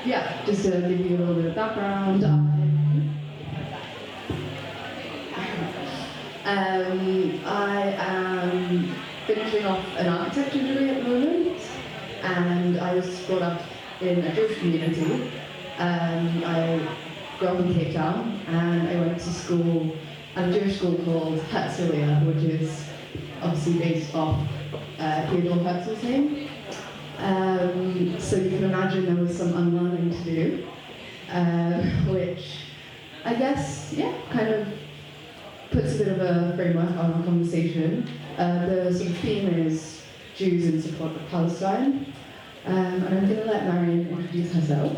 yeah, just to give you a little bit of background, I am finishing off an architecture degree at the moment, and I was brought up in a Jewish community. I grew up in Cape Town, and I went to school at a Jewish school called Herzliya, which is obviously based off Theodore Herzl's name. So you can imagine there was some unlearning to do, which I guess, yeah, kind of puts a bit of a framework on our conversation. The sort of theme is Jews in support of Palestine, and I'm going to let Marion introduce herself.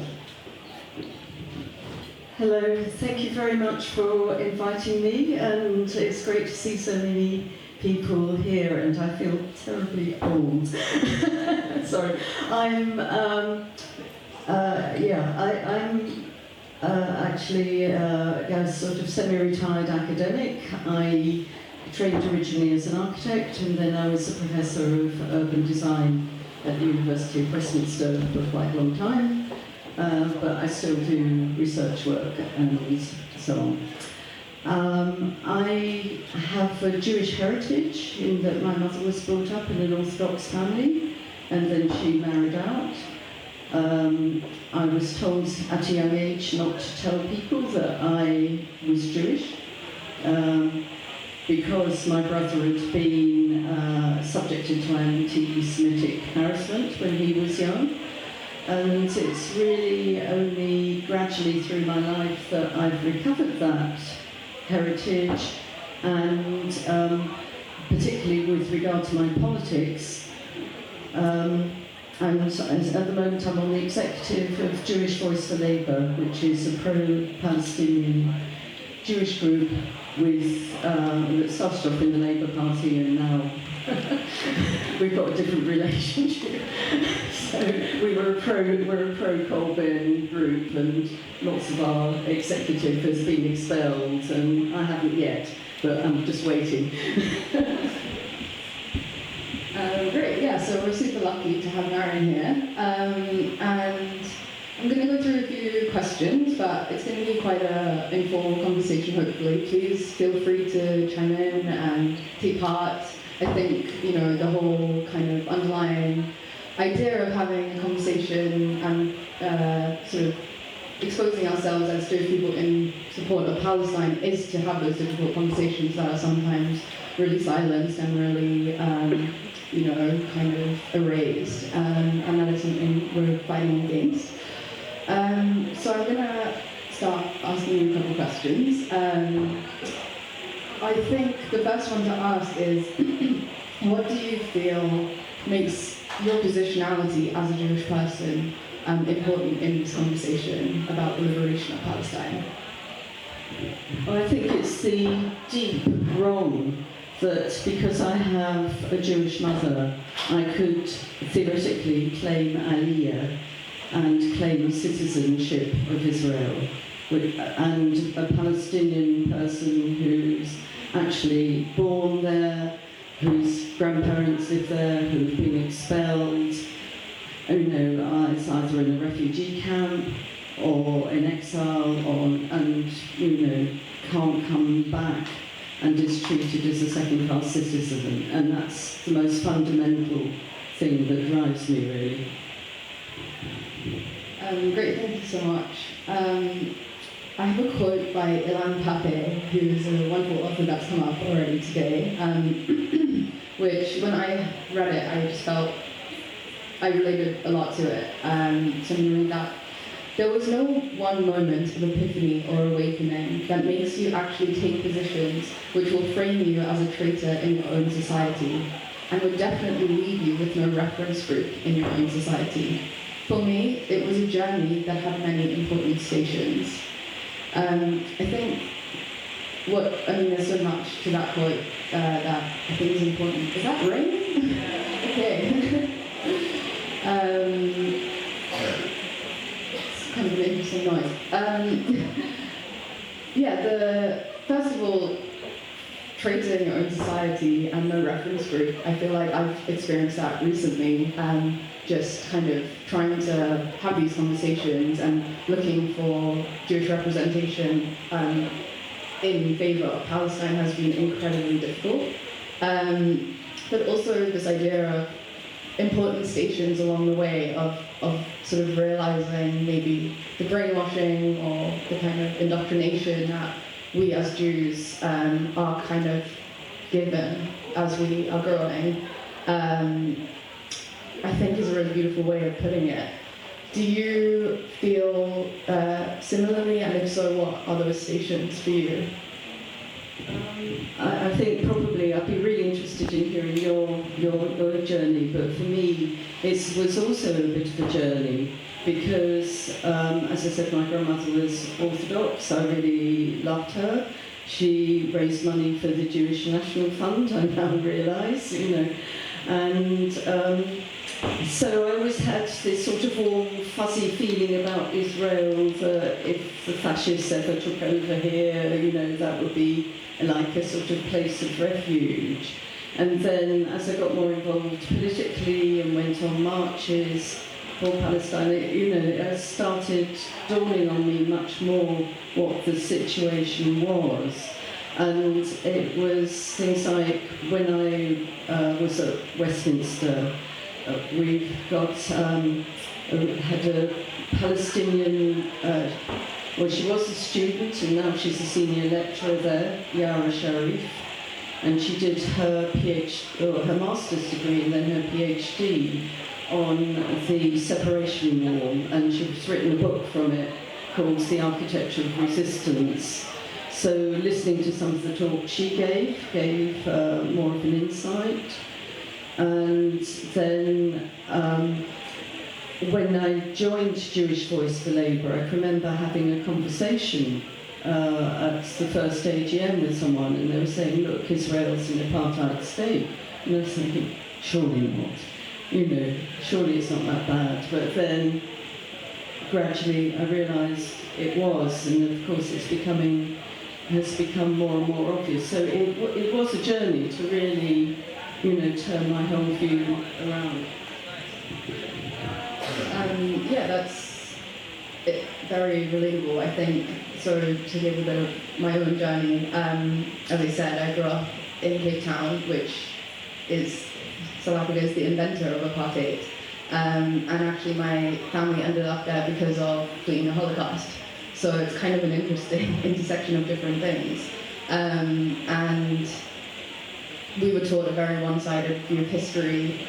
Hello, thank you very much for inviting me, and it's great to see so many people here, and I feel terribly old. Sorry, I'm actually a sort of semi-retired academic. I trained originally as an architect, and then I was a professor of urban design at the University of Westminster for quite a long time, but I still do research work and so on. I have a Jewish heritage in that my mother was brought up in an Orthodox family, and then she married out. I was told at a young age not to tell people that I was Jewish, because my brother had been subjected to anti-Semitic harassment when he was young. And it's really only gradually through my life that I've recovered that heritage, and particularly with regard to my politics. And at the moment I'm on the executive of Jewish Voice for Labour, which is a pro-Palestinian Jewish group with, that started off in the Labour Party, and now we've got a different relationship. So we're a pro-Corbyn group, and lots of our executive has been expelled, and I haven't yet, but I'm just waiting. Great, yeah, so we're super lucky to have Marion here, and I'm going to go through a few questions, but it's going to be quite an informal conversation, hopefully. Please feel free to chime in and take part. I think, you know, the whole kind of underlying idea of having a conversation and sort of exposing ourselves as Jewish people in support of Palestine is to have those difficult conversations that are sometimes really silenced and really, you know, kind of erased, and that is something we're fighting against. So I'm going to start asking you a couple of questions. I think the first one to ask is, what do you feel makes your positionality as a Jewish person important in this conversation about the liberation of Palestine? Well, I think it's the deep wrong that because I have a Jewish mother, I could theoretically claim Aliyah and claim citizenship of Israel, and a Palestinian person who's actually born there, whose grandparents live there, who've been expelled, you know, is either in a refugee camp or in exile, and you know, can't come back and is treated as a second-class citizen, and that's the most fundamental thing that drives me, really. Great, thank you so much. I have a quote by Ilan Pappé, who's a wonderful author that's come up already today, which when I read it, I just felt I related a lot to it. So I'm going to read that. There was no one moment of epiphany or awakening that makes you actually take positions which will frame you as a traitor in your own society, and would definitely leave you with no reference group in your own society. For me, it was a journey that had many important stations. I think there's so much to that quote that I think is important. Is that rain? Okay. It's kind of an interesting noise. First of all, traitor in your own society and no reference group. I feel like I've experienced that recently. just kind of trying to have these conversations and looking for Jewish representation in favour of Palestine has been incredibly difficult. But also this idea of important stations along the way of sort of realising maybe the brainwashing or the kind of indoctrination that we as Jews are kind of given as we are growing, I think is a really beautiful way of putting it. Do you feel similarly, and if so, what are those stations for you? I think probably I'd be really interested in hearing your journey, but for me it was also a bit of a journey because, as I said, my grandmother was Orthodox. I really loved her. She raised money for the Jewish National Fund, I now realise, and so I always had this sort of warm, fuzzy feeling about Israel that if the fascists ever took over here, that would be like a sort of place of refuge. And then as I got more involved politically and went on marches for Palestine, it started dawning on me much more what the situation was. And it was things like when I was at Westminster, we've got had a Palestinian, she was a student and now she's a senior lecturer there, Yara Sharif, and she did her her master's degree and then her PhD on the separation wall, and she's written a book from it called The Architecture of Resistance. So listening to some of the talks she gave more of an insight. And then when I joined Jewish Voice for Labour, I can remember having a conversation at the first AGM with someone, and they were saying, look, Israel's an apartheid state. And I was thinking, surely not. Surely it's not that bad. But then gradually I realised it was, and of course has become more and more obvious. So it was a journey to really turn my whole view around. That's very relatable, I think. So to give a bit of my own journey, as I said, I grew up in Cape Town, which is South Africa's the inventor of apartheid. And actually my family ended up there because of fleeing the Holocaust. So it's kind of an interesting intersection of different things. And we were taught a very one-sided view of history,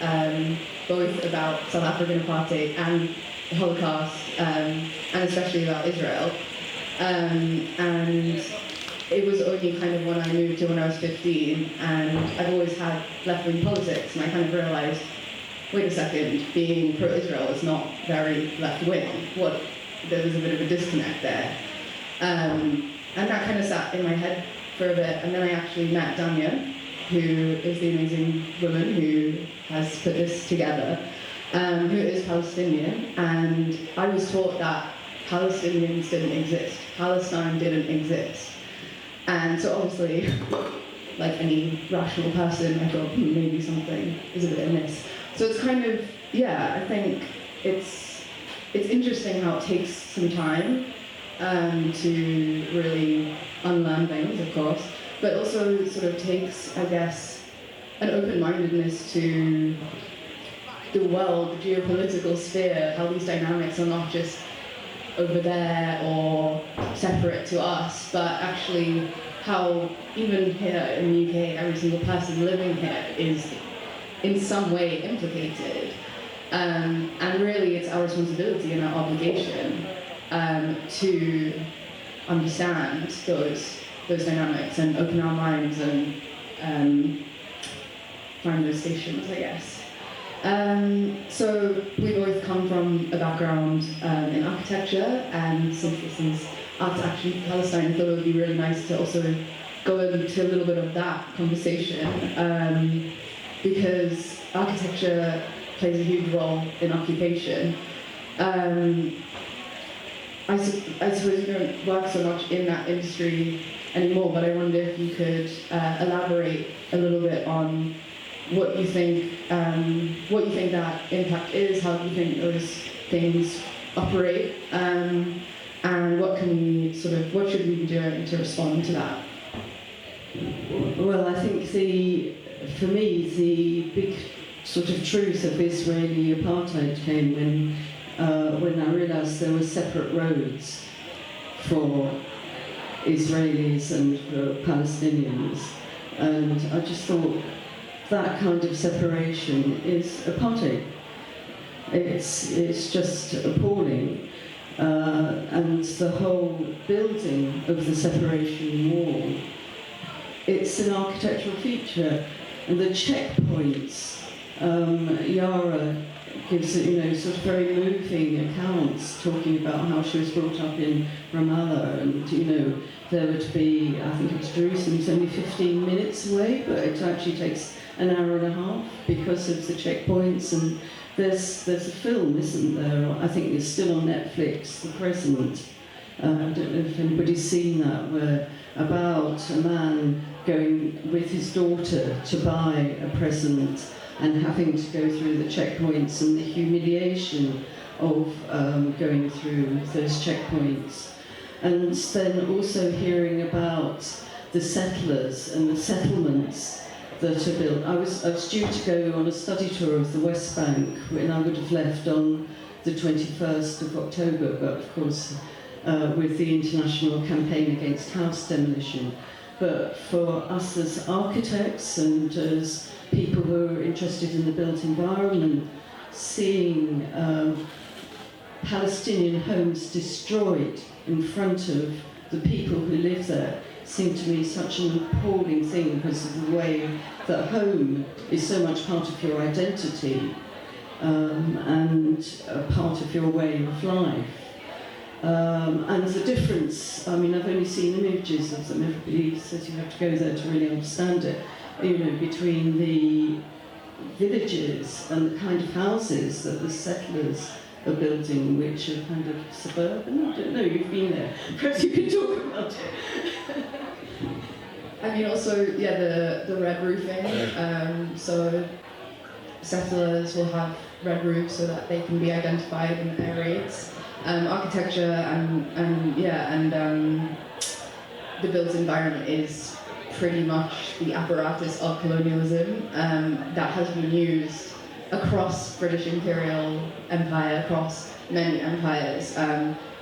both about South African apartheid and the Holocaust, and especially about Israel. And it was only kind of when I moved to when I was 15, and I've always had left-wing politics, and I kind of realised, wait a second, being pro-Israel is not very left-wing. There was a bit of a disconnect there. And that kind of sat in my head for a bit, and then I actually met Danya, who is the amazing woman who has put this together, who is Palestinian, and I was taught that Palestinians didn't exist. Palestine didn't exist. And so obviously, like any rational person, I thought, maybe something is a bit amiss. So it's kind of, I think it's interesting how it takes some time to really unlearn things, of course, but also sort of takes, I guess, an open-mindedness to the world, the geopolitical sphere, how these dynamics are not just over there or separate to us, but actually how even here in the UK, every single person living here is in some way implicated. And really it's our responsibility and our obligation to understand those dynamics and open our minds and find those stations, I guess. So we both come from a background in architecture, and since this is Art Action Palestine, I thought it would be really nice to also go into a little bit of that conversation, because architecture plays a huge role in occupation. I suppose you don't work so much in that industry anymore, but I wonder if you could elaborate a little bit on what you think that impact is, how do you think those things operate, and what should we be doing to respond to that? Well, I think for me, the big sort of truth of Israeli apartheid came when I realised there were separate roads for Israelis and Palestinians, and I just thought that kind of separation is apartheid. It's just appalling, and the whole building of the separation wall, it's an architectural feature, and the checkpoints. Yara gives sort of very moving accounts, talking about how she was brought up in Ramallah, and there would be, I think it was Jerusalem's only 15 minutes away, but it actually takes an hour and a half because of the checkpoints. And there's a film, isn't there? I think it's still on Netflix, The Present. I don't know if anybody's seen that, where about a man going with his daughter to buy a present and having to go through the checkpoints and the humiliation of going through those checkpoints. And then also hearing about the settlers and the settlements that are built. I was due to go on a study tour of the West Bank, and I would have left on the 21st of October, but of course with the international campaign against house demolition. But for us as architects and as people who are interested in the built environment, seeing Palestinian homes destroyed in front of the people who live there seemed to me such an appalling thing, because of the way that home is so much part of your identity and a part of your way of life. And the difference, I mean, I've only seen images of them, everybody says you have to go there to really understand it, between the villages and the kind of houses that the settlers are building, which are kind of suburban. I don't know, you've been there. Perhaps you can talk about it. I mean, also, the red roofing. So settlers will have red roofs so that they can be identified in air raids. Architecture and the built environment is pretty much the apparatus of colonialism that has been used across British Imperial Empire, across many empires.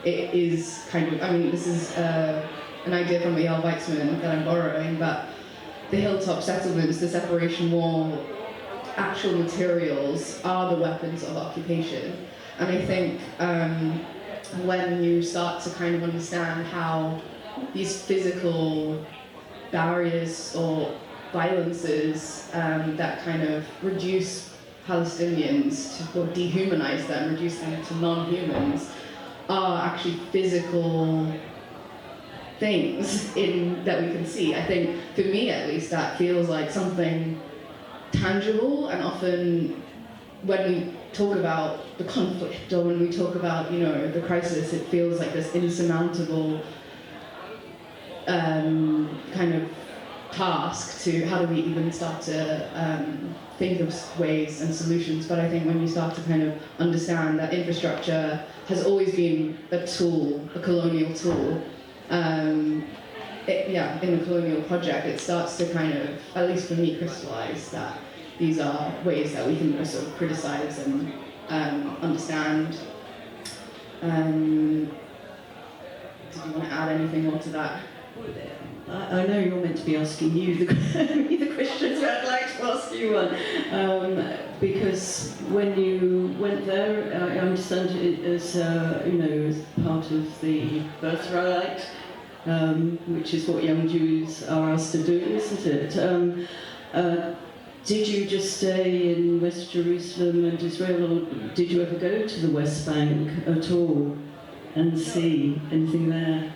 It is kind of, I mean, this is an idea from E.L. Weitzman that I'm borrowing, but the hilltop settlements, the separation wall, actual materials are the weapons of occupation. And I think when you start to kind of understand how these physical barriers or violences that kind of reduce Palestinians or dehumanize them, reduce them to non-humans, are actually physical things that we can see. I think, for me at least, that feels like something tangible, and often when we talk about the conflict or when we talk about, the crisis, it feels like this insurmountable kind of task to how do we even start to think of ways and solutions. But I think when you start to kind of understand that infrastructure has always been a tool, a colonial tool, in the colonial project, it starts to kind of, at least for me, crystallize that these are ways that we can also criticize and understand. Did you want to add anything more to that? I know you're meant to be asking you the questions, but I'd like to ask you one. Because when you went there, I understand it as, as part of the birthright, which is what young Jews are asked to do, isn't it? Did you just stay in West Jerusalem and Israel, or did you ever go to the West Bank at all and see anything there?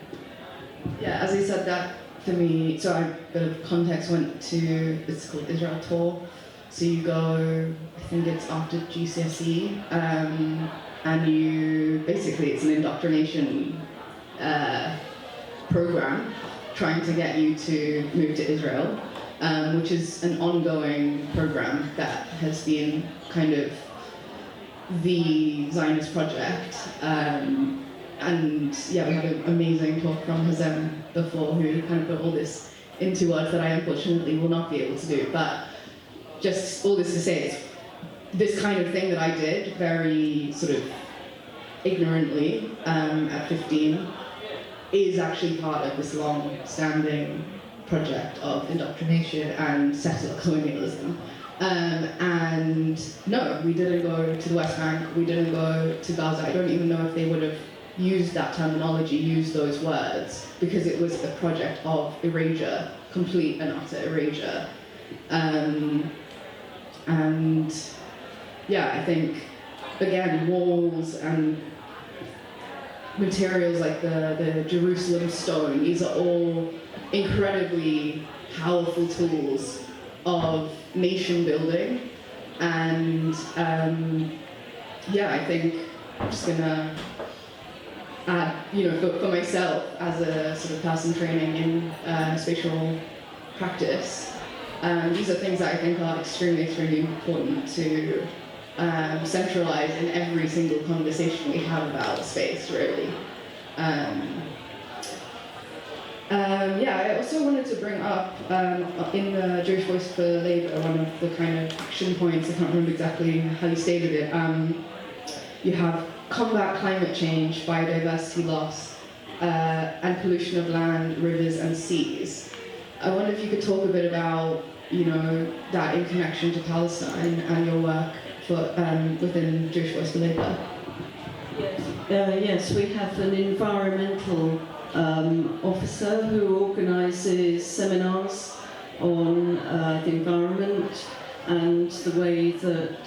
Yeah, as I said, that for me, so a bit of context, went to, it's called Israel Tour. So you go, I think it's after GCSE, and it's an indoctrination program trying to get you to move to Israel. which is an ongoing program that has been kind of the Zionist project. And yeah, we had an amazing talk from Hazem before, who kind of put all this into words that I unfortunately will not be able to do. But just all this to say, it's this kind of thing that I did very sort of ignorantly at 15 is actually part of this long-standing project of indoctrination and settler colonialism. And no, we didn't go to the West Bank, we didn't go to Gaza. I don't even know if they would have used that terminology, used those words, because it was a project of erasure, complete and utter erasure. And yeah, I think, again, walls and materials like the Jerusalem stone, these are all incredibly powerful tools of nation building. And yeah, I think I'm just gonna add, for myself as a sort of person training in spatial practice, these are things that I think are extremely, extremely important to centralize in every single conversation we have about space, really. Yeah, I also wanted to bring up, in the Jewish Voice for Labour, one of the kind of action points, I can't remember exactly how you stated it, you have combat climate change, biodiversity loss, and pollution of land, rivers and seas. I wonder if you could talk a bit about, that in connection to Palestine and your work within Jewish Voice for Labour. Yes, we have an environmental officer who organises seminars on the environment and the way that,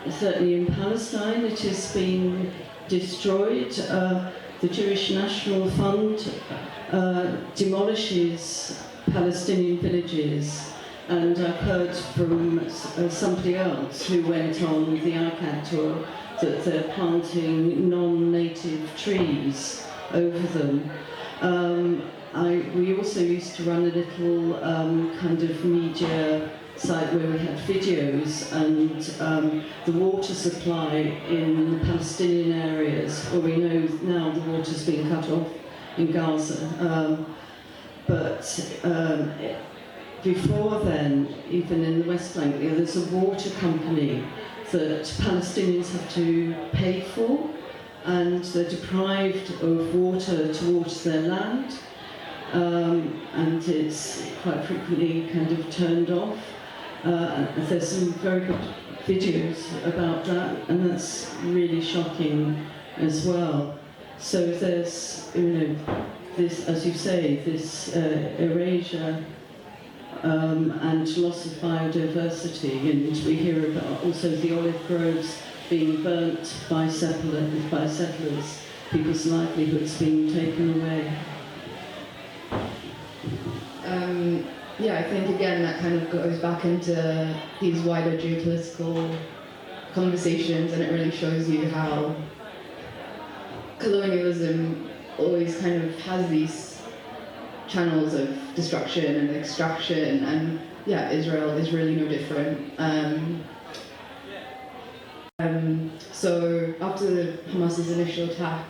certainly in Palestine, it has been destroyed. The Jewish National Fund demolishes Palestinian villages, and I've heard from somebody else who went on the ICAD tour that they're planting non-native trees over them. We also used to run a little kind of media site where we had videos, and the water supply in the Palestinian areas, well, we know now the water's been cut off in Gaza, but before then, even in the West Bank, there's a water company that Palestinians have to pay for, and they're deprived of water to water their land, and it's quite frequently kind of turned off. There's some very good videos about that, and that's really shocking as well. So there's, this, as you say, this erasure and loss of biodiversity, and we hear about also the olive groves being burnt by settlers, people's livelihoods being taken away. Yeah, I think again that kind of goes back into these wider geopolitical conversations, and it really shows you how colonialism always kind of has these channels of destruction and extraction, and yeah, Israel is really no different. So after Hamas's initial attack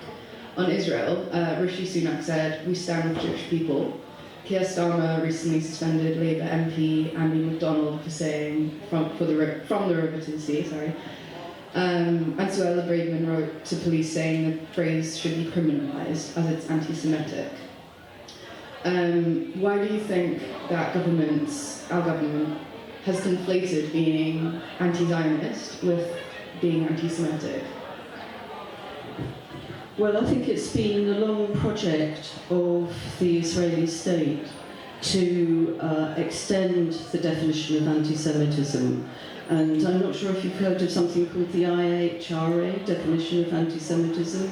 on Israel, Rishi Sunak said, "We stand with Jewish people." Keir Starmer recently suspended Labour MP Andy MacDonald for saying from the river to the sea. And Suella Braidman wrote to police saying the phrase should be criminalised as it's anti-Semitic. Why do you think that our government, has conflated being anti-Zionist with being anti-Semitic? Well, I think it's been a long project of the Israeli state to extend the definition of anti-Semitism. And I'm not sure if you've heard of something called the IHRA, definition of anti-Semitism,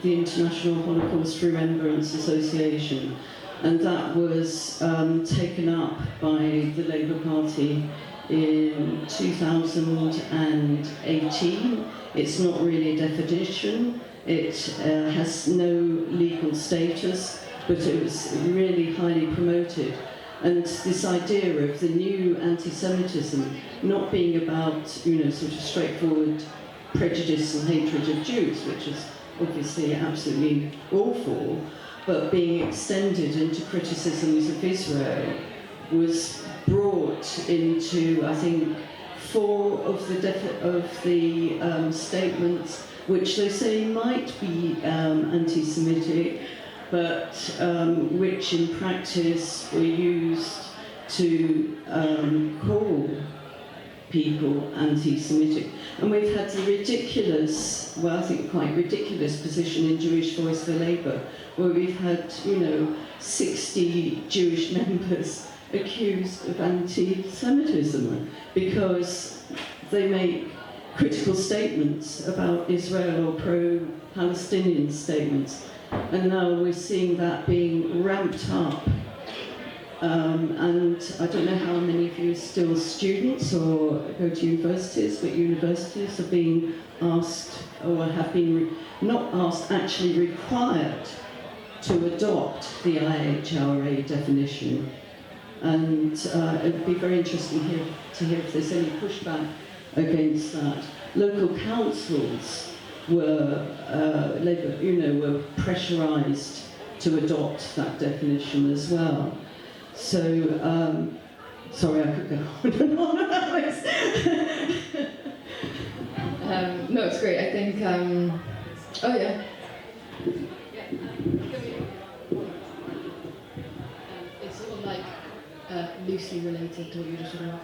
the International Holocaust Remembrance Association. And that was taken up by the Labour Party in 2018. It's not really a definition. It has no legal status, but it was really highly promoted. And this idea of the new anti-Semitism not being about, sort of straightforward prejudice and hatred of Jews, which is obviously absolutely awful, but being extended into criticisms of Israel was brought into, I think, 4 of the statements, which they say might be anti-Semitic, but which in practice were used to call people anti-Semitic. And we've had the ridiculous, well, I think quite ridiculous position in Jewish Voice for Labour, where we've had, 60 Jewish members accused of anti-Semitism because they make critical statements about Israel or pro-Palestinian statements. And now we're seeing that being ramped up. And I don't know how many of you are still students or go to universities, but universities are being asked, or have been not asked, actually required to adopt the IHRA definition. And it would be very interesting to hear if there's any pushback against that. Local councils were were pressurised to adopt that definition as well. So, sorry, I could go on and on about this. No, it's great. I think, oh yeah. It's sort of like loosely related to what you were just talking about.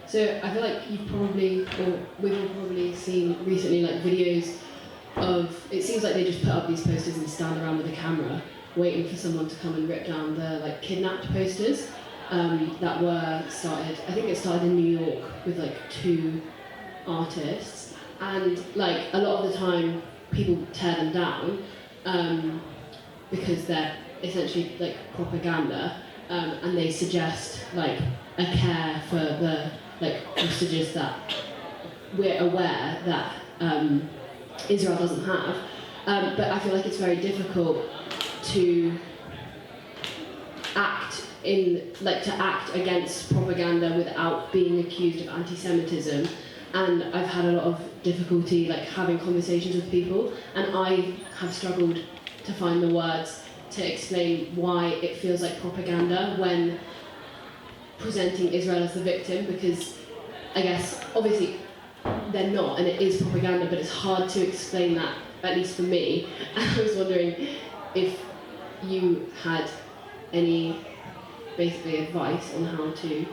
So I feel like you've probably, or we've all probably seen recently, like videos of, it seems like they just put up these posters and stand around with a camera waiting for someone to come and rip down the kidnapped posters that were started. I think it started in New York with 2 artists, and a lot of the time people tear them down because they're essentially propaganda, and they suggest a care for the hostages that we're aware that Israel doesn't have. But I feel like it's very difficult to act against propaganda without being accused of anti-Semitism. And I've had a lot of difficulty having conversations with people, and I have struggled to find the words to explain why it feels like propaganda when presenting Israel as the victim, because I guess obviously they're not, and it is propaganda, but it's hard to explain that, at least for me. And I was wondering if you had any basically advice on how to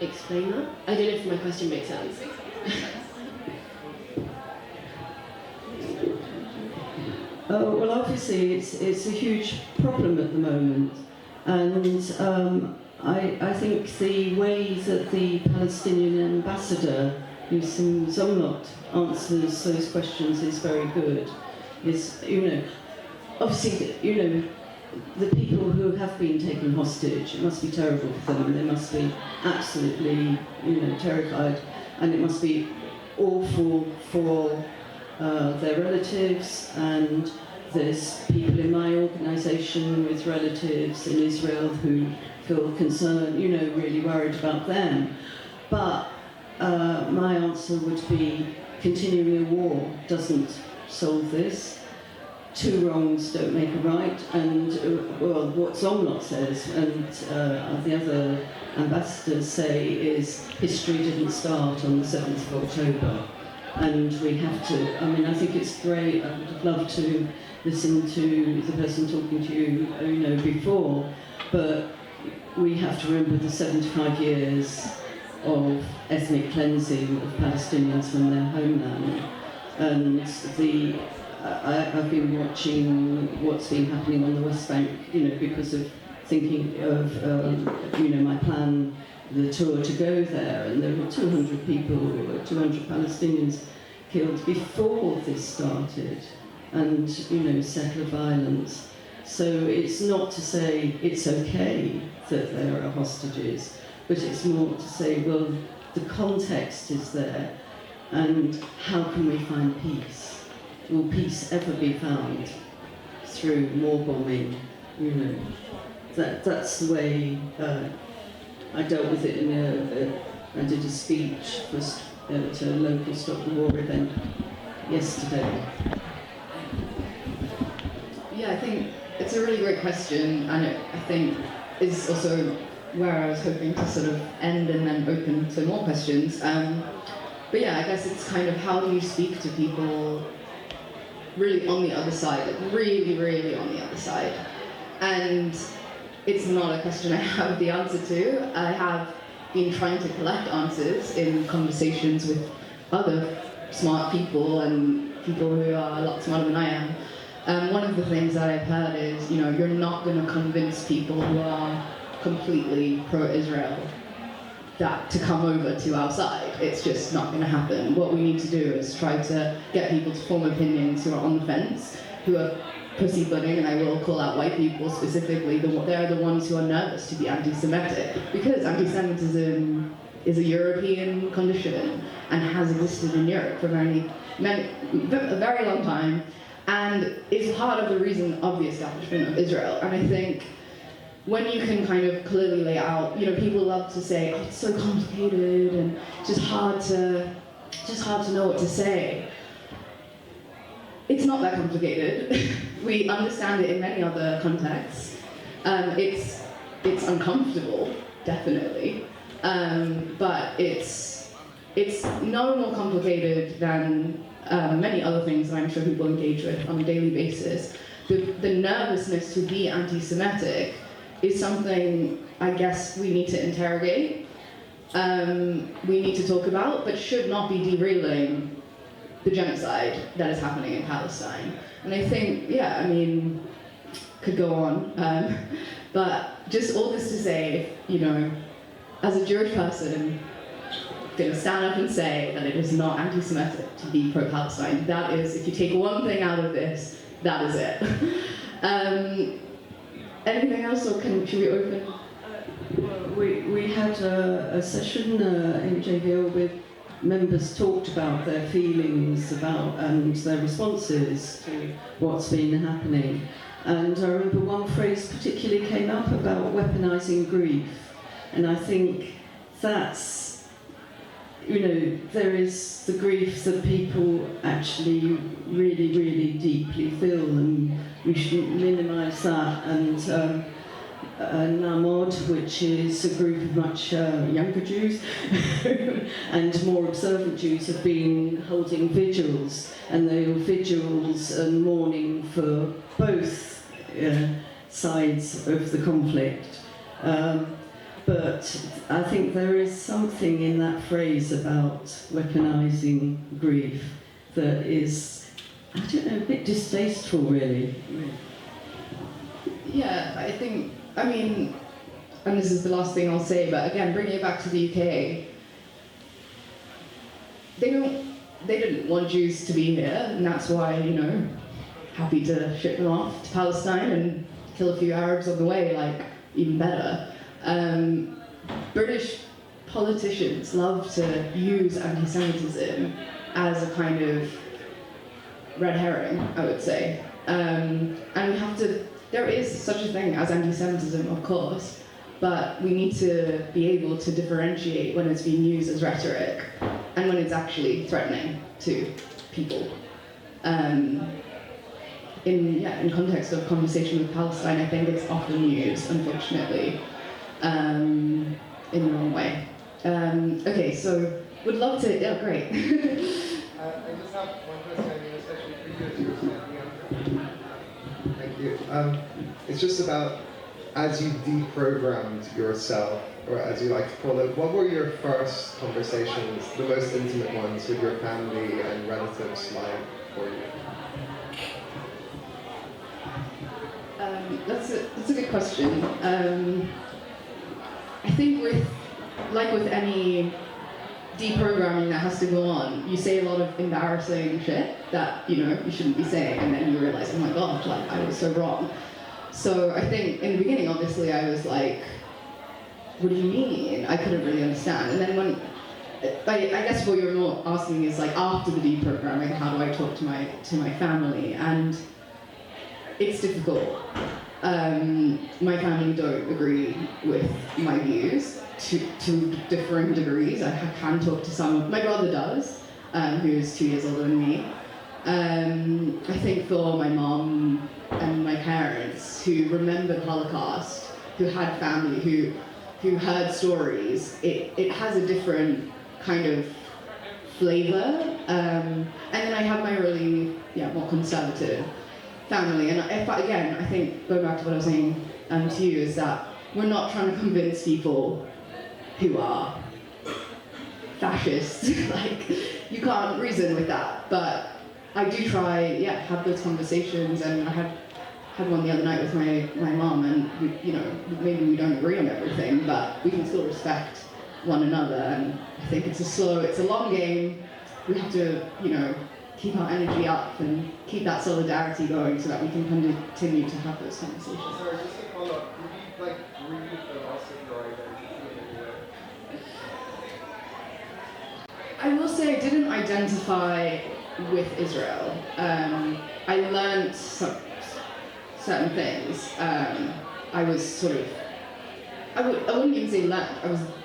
explain that. I don't know if my question makes sense. Well, obviously it's a huge problem at the moment, and I think the way that the Palestinian ambassador, Yusuf Zomlot, answers those questions is very good. Is, obviously, the people who have been taken hostage, it must be terrible for them. They must be absolutely, terrified, and it must be awful for their relatives. And there's people in my organisation with relatives in Israel who feel concerned, really worried about them. But my answer would be continuing a war doesn't solve this. 2 wrongs don't make a right, and what Zomlot says and the other ambassadors say is history didn't start on the 7th of October, and we have to, I think it's great, I would have loved to listen to the person talking to you, before, but we have to remember the 75 years of ethnic cleansing of Palestinians from their homeland, and I've been watching what's been happening on the West Bank, because of thinking of, my plan, the tour to go there, and there were 200 people, 200 Palestinians killed before this started, and, settler violence. So it's not to say it's okay that there are hostages, but it's more to say, well, the context is there, and how can we find peace? Will peace ever be found through more bombing, that's the way I dealt with it. I did a speech at a local Stop the War event yesterday. Yeah, I think it's a really great question, and I think is also where I was hoping to sort of end and then open to more questions. But yeah, I guess it's kind of how do you speak to people really on the other side, like really, really on the other side. And it's not a question I have the answer to. I have been trying to collect answers in conversations with other smart people and people who are a lot smarter than I am. One of the things that I've heard is, you know, you're not going to convince people who are completely pro-Israel that to come over to our side. It's just not going to happen. What we need to do is try to get people to form opinions who are on the fence, who are pussyfooting, and I will call out white people specifically. They're the ones who are nervous to be anti-Semitic, because anti-Semitism is a European condition and has existed in Europe for a very long time, and is part of the reason of the establishment of Israel. And I think when you can kind of clearly lay out, you know, people love to say, oh, it's so complicated and just hard to know what to say. It's not that complicated. We understand it in many other contexts. It's uncomfortable, definitely, but it's no more complicated than many other things that I'm sure people engage with on a daily basis. The nervousness to be anti-Semitic is something I guess we need to interrogate, we need to talk about, but should not be derailing the genocide that is happening in Palestine. And I think, yeah, I mean, could go on, but just all this to say, you know, as a Jewish person, I'm going to stand up and say that it is not anti-Semitic to be pro-Palestine. That is, if you take one thing out of this, that is it. Anything else, or should we open? Well, we had a session in JVL with members talked about their feelings about and their responses to what's been happening. And I remember one phrase particularly came up about weaponizing grief. And I think that's, you know, there is the grief that people actually really, really deeply feel, and we shouldn't minimize that. And Namod, which is a group of much younger Jews and more observant Jews, have been holding vigils, and they were vigils and mourning for both sides of the conflict. But I think there is something in that phrase about weaponizing grief that is, I don't know, a bit distasteful, really. Yeah, I think, I mean, and this is the last thing I'll say, but again, bringing it back to the UK, they didn't want Jews to be here, and that's why, you know, happy to ship them off to Palestine and kill a few Arabs on the way, like, even better. British politicians love to use anti-Semitism as a kind of red herring, I would say. And we have to, there is such a thing as anti-Semitism, of course, but we need to be able to differentiate when it's being used as rhetoric and when it's actually threatening to people. In context of conversation with Palestine, I think it's often used, unfortunately, in the wrong way. Okay, so would love to, yeah, great. I just have one question, I mean, especially for you as you were standing up. Thank you. It's just about, as you deprogrammed yourself, or as you like to call it, what were your first conversations, the most intimate ones, with your family and relatives like for you? That's a good question. I think with any deprogramming that has to go on, you say a lot of embarrassing shit that, you know, you shouldn't be saying, and then you realize, oh my god, like, I was so wrong. So I think in the beginning, obviously, I was like, what do you mean? I couldn't really understand. And then when, I guess what you're more asking is, like, after the deprogramming, how do I talk to my family? And it's difficult. My family don't agree with my views to differing degrees. I can talk to some. My brother does, who's 2 years older than me. I think for my mom and my parents who remembered Holocaust, who had family, who heard stories, it has a different kind of flavour. And then I have my really more conservative family. And I think going back to what I was saying to you is that we're not trying to convince people who are fascists. Like, you can't reason with that. But I do try, have those conversations, and I had one the other night with my mom, and maybe we don't agree on everything, but we can still respect one another. And I think it's a long game. We have to, keep our energy up and keep that solidarity going so that we can continue to have those conversations. Sorry, just to follow up, did you grieve the loss of your identity in any way? I will say I didn't identify with Israel. I learned certain things. I was sort of, I wouldn't even say learned,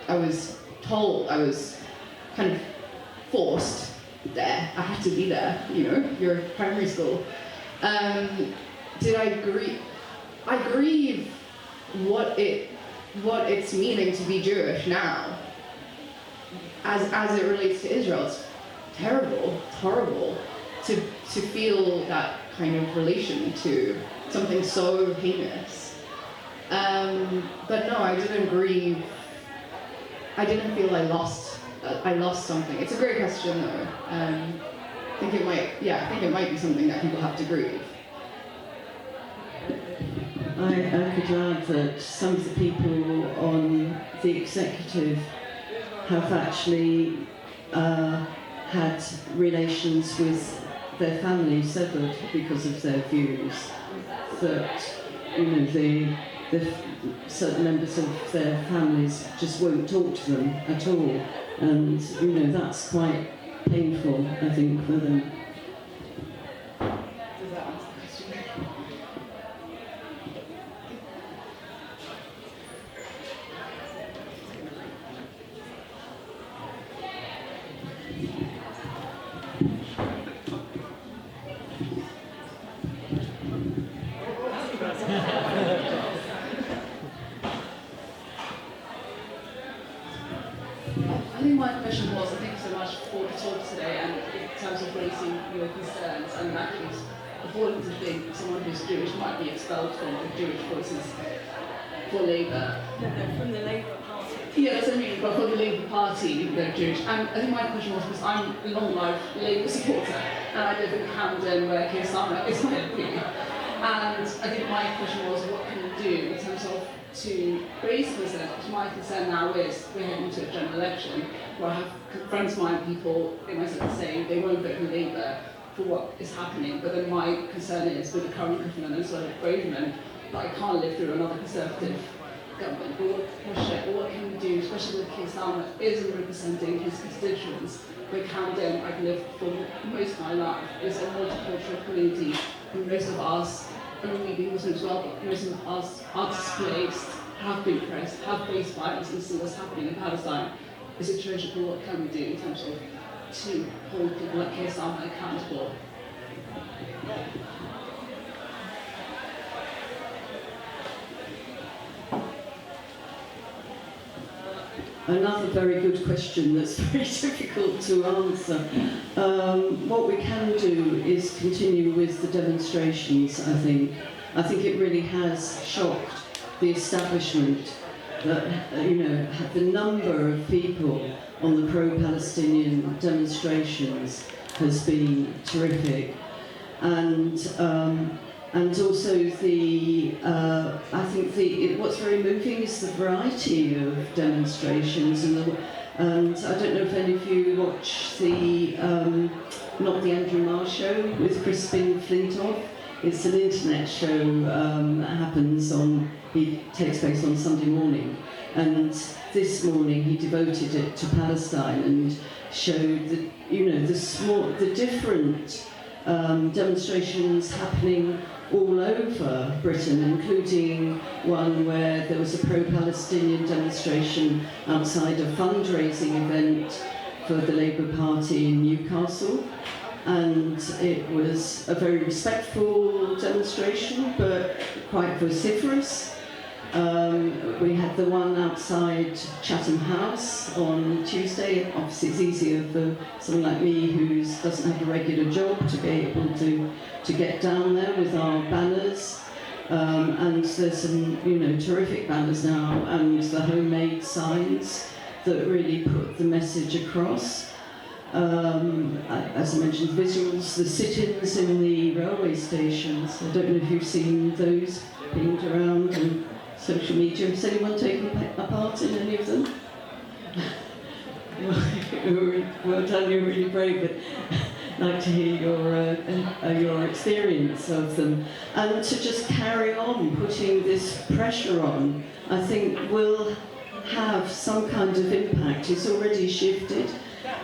I was told, I was kind of forced there. I had to be there, you're primary school. Did I grieve? I grieve what it's meaning to be Jewish now. As it relates to Israel, it's terrible, it's horrible to feel that kind of relation to something so heinous. But no, I didn't grieve. I didn't feel I lost something. It's a great question though. I think it might be something that people have to grieve. I could add that some of the people on the executive have actually had relations with their families severed because of their views. That the certain members of their families just won't talk to them at all, and that's quite painful, I think, for them. Does that answer the question? I think my question was, thank you so much for the talk today, and in terms of raising your concerns, and actually it's appalling to think someone who's Jewish might be expelled from the Jewish Voices for Labour. No, from the Labour Party. Yeah, that's what I mean, but for the Labour Party, they're Jewish. And I think my question was, because I'm a long life Labour supporter, and I live in Camden where Keir Starmer is my MP. And I think my question was, what can we do in terms of to raise concerns? Because my concern now is we're heading to a general election where I have friends of mine, people in my sector saying they won't vote for Labour for what is happening. But then my concern is with the current government and sort of Braverman that I can't live through another Conservative government. But what can we do, especially with Keir Starmer isn't representing his constituents? Where Camden, I've lived for most of my life, is a multicultural community, and most of us, and we being Muslim as well, but most of us are displaced, have been oppressed, have faced violence, and see what's happening in Palestine. Is it tragical? What can we do in terms of to hold people like Keir Starmer accountable? Another very good question that's very difficult to answer. What we can do is continue with the demonstrations, I think. I think it really has shocked the establishment that, the number of people on the pro-Palestinian demonstrations has been terrific. And also I think what's very moving is the variety of demonstrations, and I don't know if any of you watch not the Andrew Marr show with Crispin Flintoff. It's an internet show that takes place on Sunday morning, and this morning he devoted it to Palestine and showed that the different demonstrations happening all over Britain, including one where there was a pro-Palestinian demonstration outside a fundraising event for the Labour Party in Newcastle. And it was a very respectful demonstration, but quite vociferous. We had the one outside Chatham House on Tuesday. Obviously, it's easier for someone like me who doesn't have a regular job to be able to get down there with our banners. And there's some, terrific banners now, and the homemade signs that really put the message across. As I mentioned, visuals, the sit-ins in the railway stations. I don't know if you've seen those pinged around on social media. Has anyone taken a part in any of them? Well done, you're really brave, but I'd like to hear your experience of them. And to just carry on putting this pressure on, I think will have some kind of impact. It's already shifted.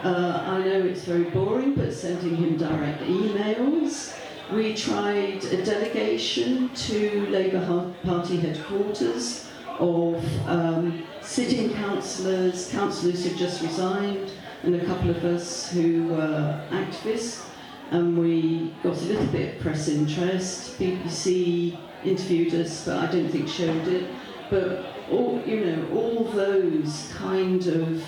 I know it's very boring, but sending him direct emails. We tried a delegation to Labour Party headquarters of sitting councillors who just resigned, and a couple of us who were activists, and we got a little bit of press interest. BBC interviewed us, but I don't think showed it. But all those kind of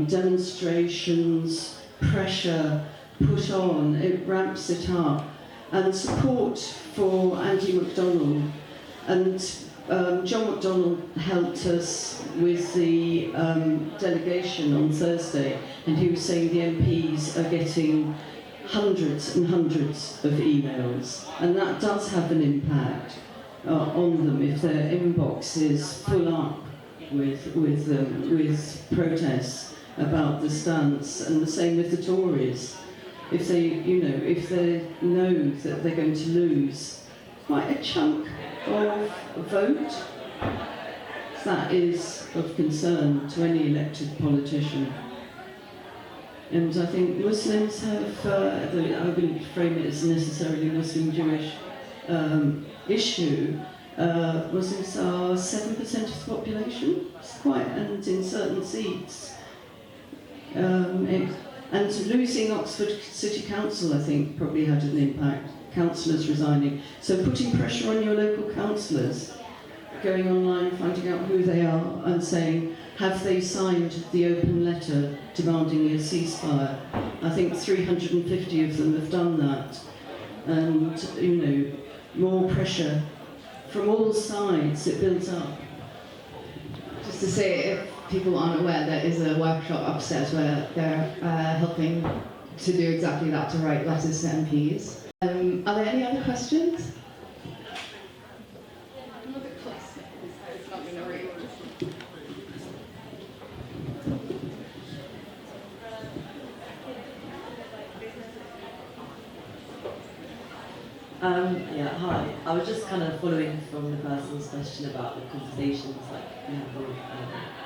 demonstrations, pressure put on, it ramps it up. And support for Andy MacDonald. And John MacDonald helped us with the delegation on Thursday, and he was saying the MPs are getting hundreds and hundreds of emails, and that does have an impact on them if their inbox is full up with protests about the stance, and the same with the Tories. If they know that they're going to lose quite a chunk of a vote, that is of concern to any elected politician. And I think Muslims have, I wouldn't frame it as necessarily Muslim-Jewish issue. Muslims are 7% of the population. It's quite, and in certain seats. And losing Oxford City Council, I think, probably had an impact. Councillors resigning. So putting pressure on your local councillors, going online, finding out who they are, and saying, have they signed the open letter demanding a ceasefire? I think 350 of them have done that. And, more pressure from all sides, it builds up. Just to say, if people aren't aware, there is a workshop upstairs where they're helping to do exactly that, to write letters to MPs. Are there any other questions? I'm a bit close. It's not going to read. Hi. I was just kind of following from the person's question about the conversations you have with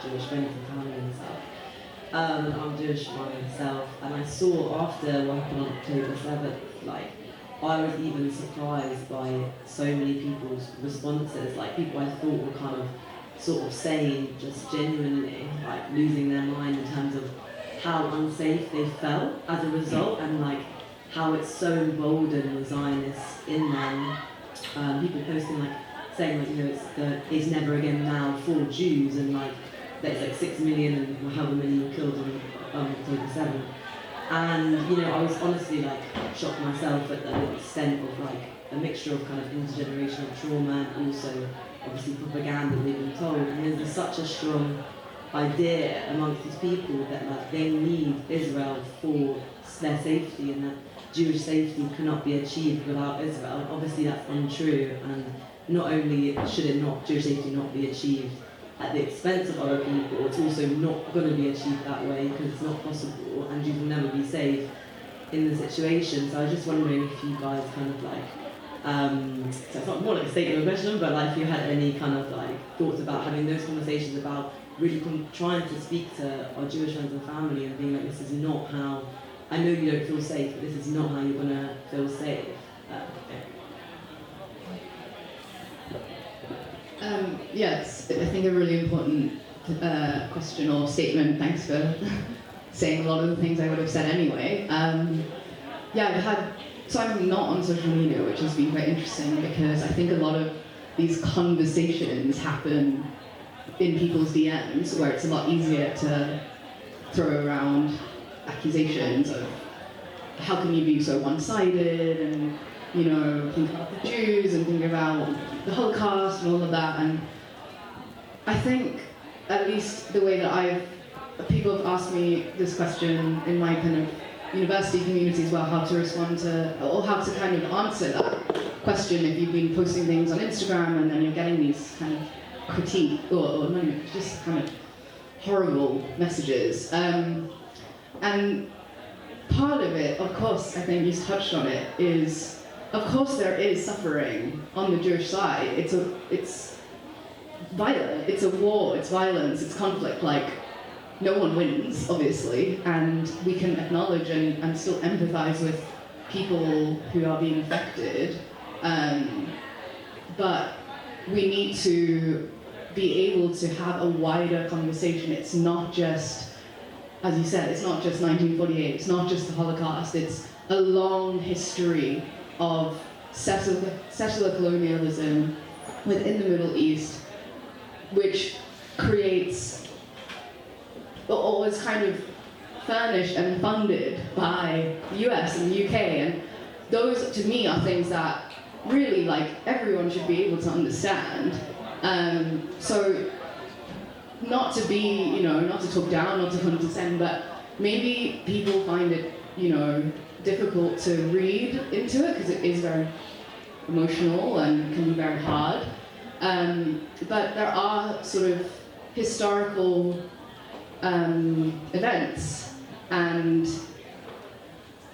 Jewish friends and family and stuff. I'm Jewish myself, and I saw after what happened on October 7th, I was even surprised by so many people's responses, people I thought were kind of sort of saying just genuinely, losing their mind in terms of how unsafe they felt as a result, and how it's so emboldened the Zionists in them. People posting saying it's never again now for Jews, and there's 6 million and however many were killed on October 7th. And I was honestly shocked myself at the extent of a mixture of kind of intergenerational trauma and also obviously propaganda they've been told. And there's such a strong idea amongst these people that they need Israel for their safety, and that Jewish safety cannot be achieved without Israel. Obviously that's untrue, and not only should Jewish safety not be achieved at the expense of other people, it's also not going to be achieved that way because it's not possible, and Jews will never be safe in the situation. So I was just wondering if you guys kind of so it's not more like a statement of a question, but if you had any kind of thoughts about having those conversations about really trying to speak to our Jewish friends and family and being this is not how I know you don't feel safe, but this is not how you're going to feel safe. Yes, I think a really important question or statement. Thanks for saying a lot of the things I would have said anyway. So I'm not on social media, which has been quite interesting because I think a lot of these conversations happen in people's DMs where it's a lot easier to throw around accusations of how can you be so one-sided and, think about the Jews and think about the Holocaust and all of that. And I think, at least the way that people have asked me this question in my kind of university community as well, how to respond to, or how to kind of answer that question if you've been posting things on Instagram and then you're getting these kind of critique, or not even, just kind of horrible messages. And part of it, of course, I think you touched on it, is, of course there is suffering on the Jewish side. It's violent, it's a war, it's violence, it's conflict, like, no one wins, obviously, and we can acknowledge and still empathize with people who are being affected, but we need to be able to have a wider conversation. It's not just, as you said, it's not just 1948, it's not just the Holocaust, it's a long history of settler colonialism within the Middle East, which creates, or is kind of furnished and funded by the US and the UK, and those, to me, are things that really, like, everyone should be able to understand. So, not to be, not to talk down, not to condescend, but maybe people find it, difficult to read into it because it is very emotional and can be very hard. But there are sort of historical events and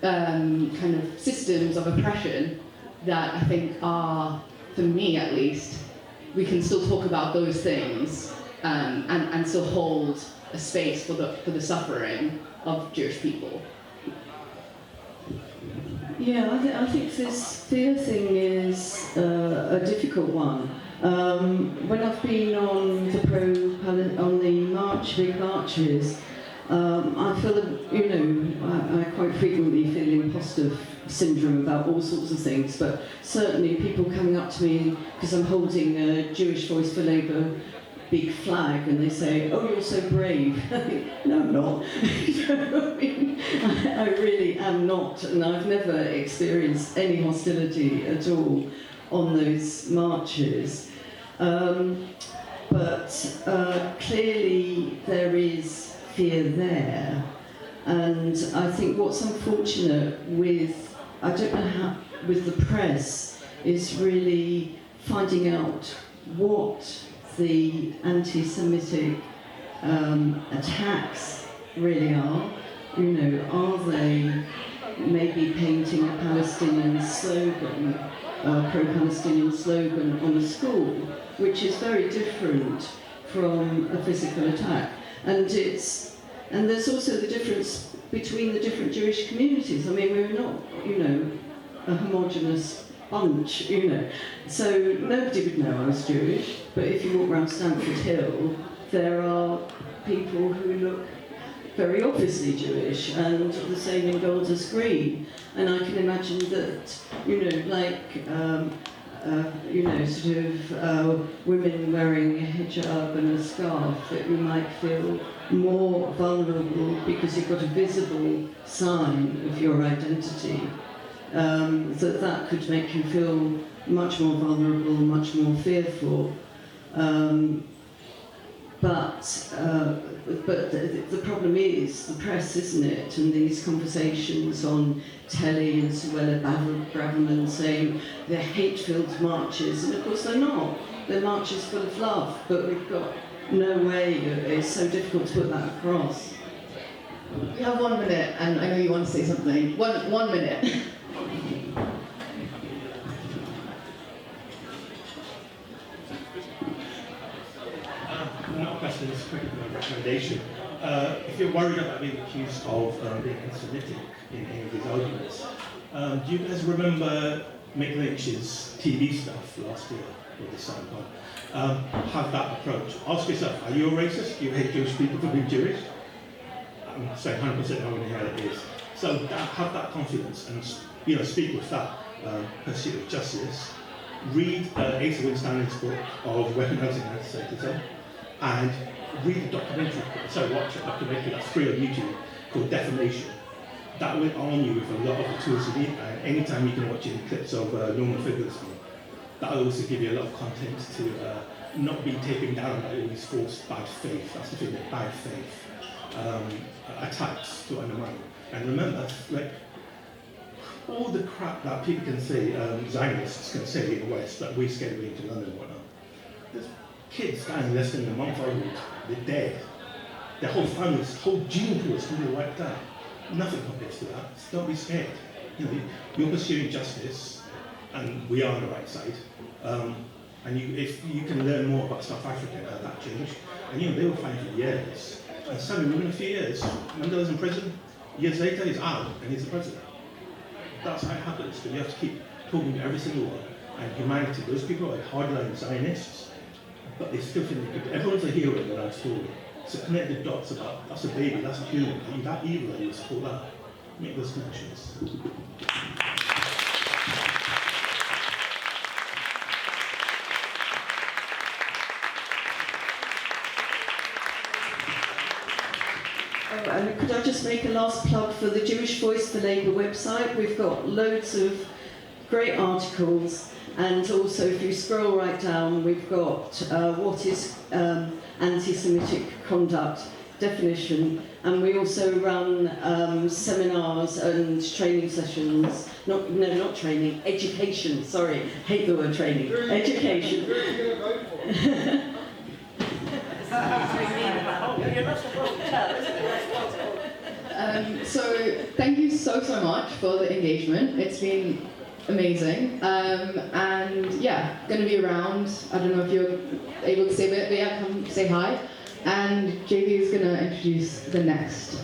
kind of systems of oppression that I think are, for me at least, we can still talk about those things and still hold a space for the suffering of Jewish people. Yeah, I think this fear thing is a difficult one. When I've been on the big marches, I feel that, I quite frequently feel imposter syndrome about all sorts of things, but certainly people coming up to me because I'm holding a Jewish Voice for Labour big flag and they say, "Oh, you're so brave." No, I'm not. I really am not, and I've never experienced any hostility at all on those marches. But clearly there is fear there, and I think what's unfortunate with, I don't know how, with the press, is really finding out what the anti-Semitic attacks really are. Are they maybe painting a Palestinian slogan, pro-Palestinian slogan on a school, which is very different from a physical attack. And there's also the difference between the different Jewish communities. I mean, we're not, a homogenous bunch, So nobody would know I was Jewish, but if you walk around Stamford Hill, there are people who look very obviously Jewish, and the same in Golders Green. And I can imagine that, women wearing a hijab and a scarf, that you might feel more vulnerable because you've got a visible sign of your identity. That could make you feel much more vulnerable, much more fearful. But the problem is the press, isn't it? And these conversations on telly and Suella Braverman saying they're hate-filled marches, and of course they're not. They're marches full of love, but we've got no way. It's so difficult to put that across. You have 1 minute, and I know you want to say something. One minute. My question is a quick recommendation. if you're worried about being accused of being anti-Semitic in any of these arguments, do you guys remember Mick Lynch's TV stuff last year, or this time on? Have that approach. Ask yourself, are you a racist? Do you hate Jewish people for being Jewish? I'm saying 100% how many it is. So have that confidence and speak with that pursuit of justice. Read Asa Winstanley's book of weaponizing anti-Semitism, and read the documentary. Watch a documentary that's free on YouTube called Defamation. That will arm you with a lot of the tools you need. And anytime you can watch any clips of Norman Figler's book, that will also give you a lot of content to not be taken down by all these false bad faith. That's the thing, bad faith attacks to undermine. And remember, like, all the crap that people can say, Zionists can say in the West, that we're scared of going to London and whatnot. There's kids dying less than a month old, they're dead. Their whole families, whole gene pool is completely wiped out. Nothing compares to that. So don't be scared. You're pursuing justice, and we are on the right side. And if you can learn more about South Africa and how that changed, and they were fighting for years. And suddenly, within a few years, Mandela's in prison. Years later, he's out and he's the president. That's how it happens. But you have to keep talking to every single one. And humanity, those people are hardline Zionists, but they still think everyone's a hero in their own story. So connect the dots about that's a baby, that's a human. Are you that evil that you support that? Make those connections. And could I just make a last plug for the Jewish Voice for Labour website? We've got loads of great articles, and also if you scroll right down, we've got what is anti-Semitic conduct definition, and we also run seminars and training sessions. Not training, education. Sorry, hate the word training. Education. So thank you so much for the engagement. It's been amazing. And yeah, going to be around. I don't know if you're able to say a bit, but yeah, come say hi. And JP is going to introduce the next.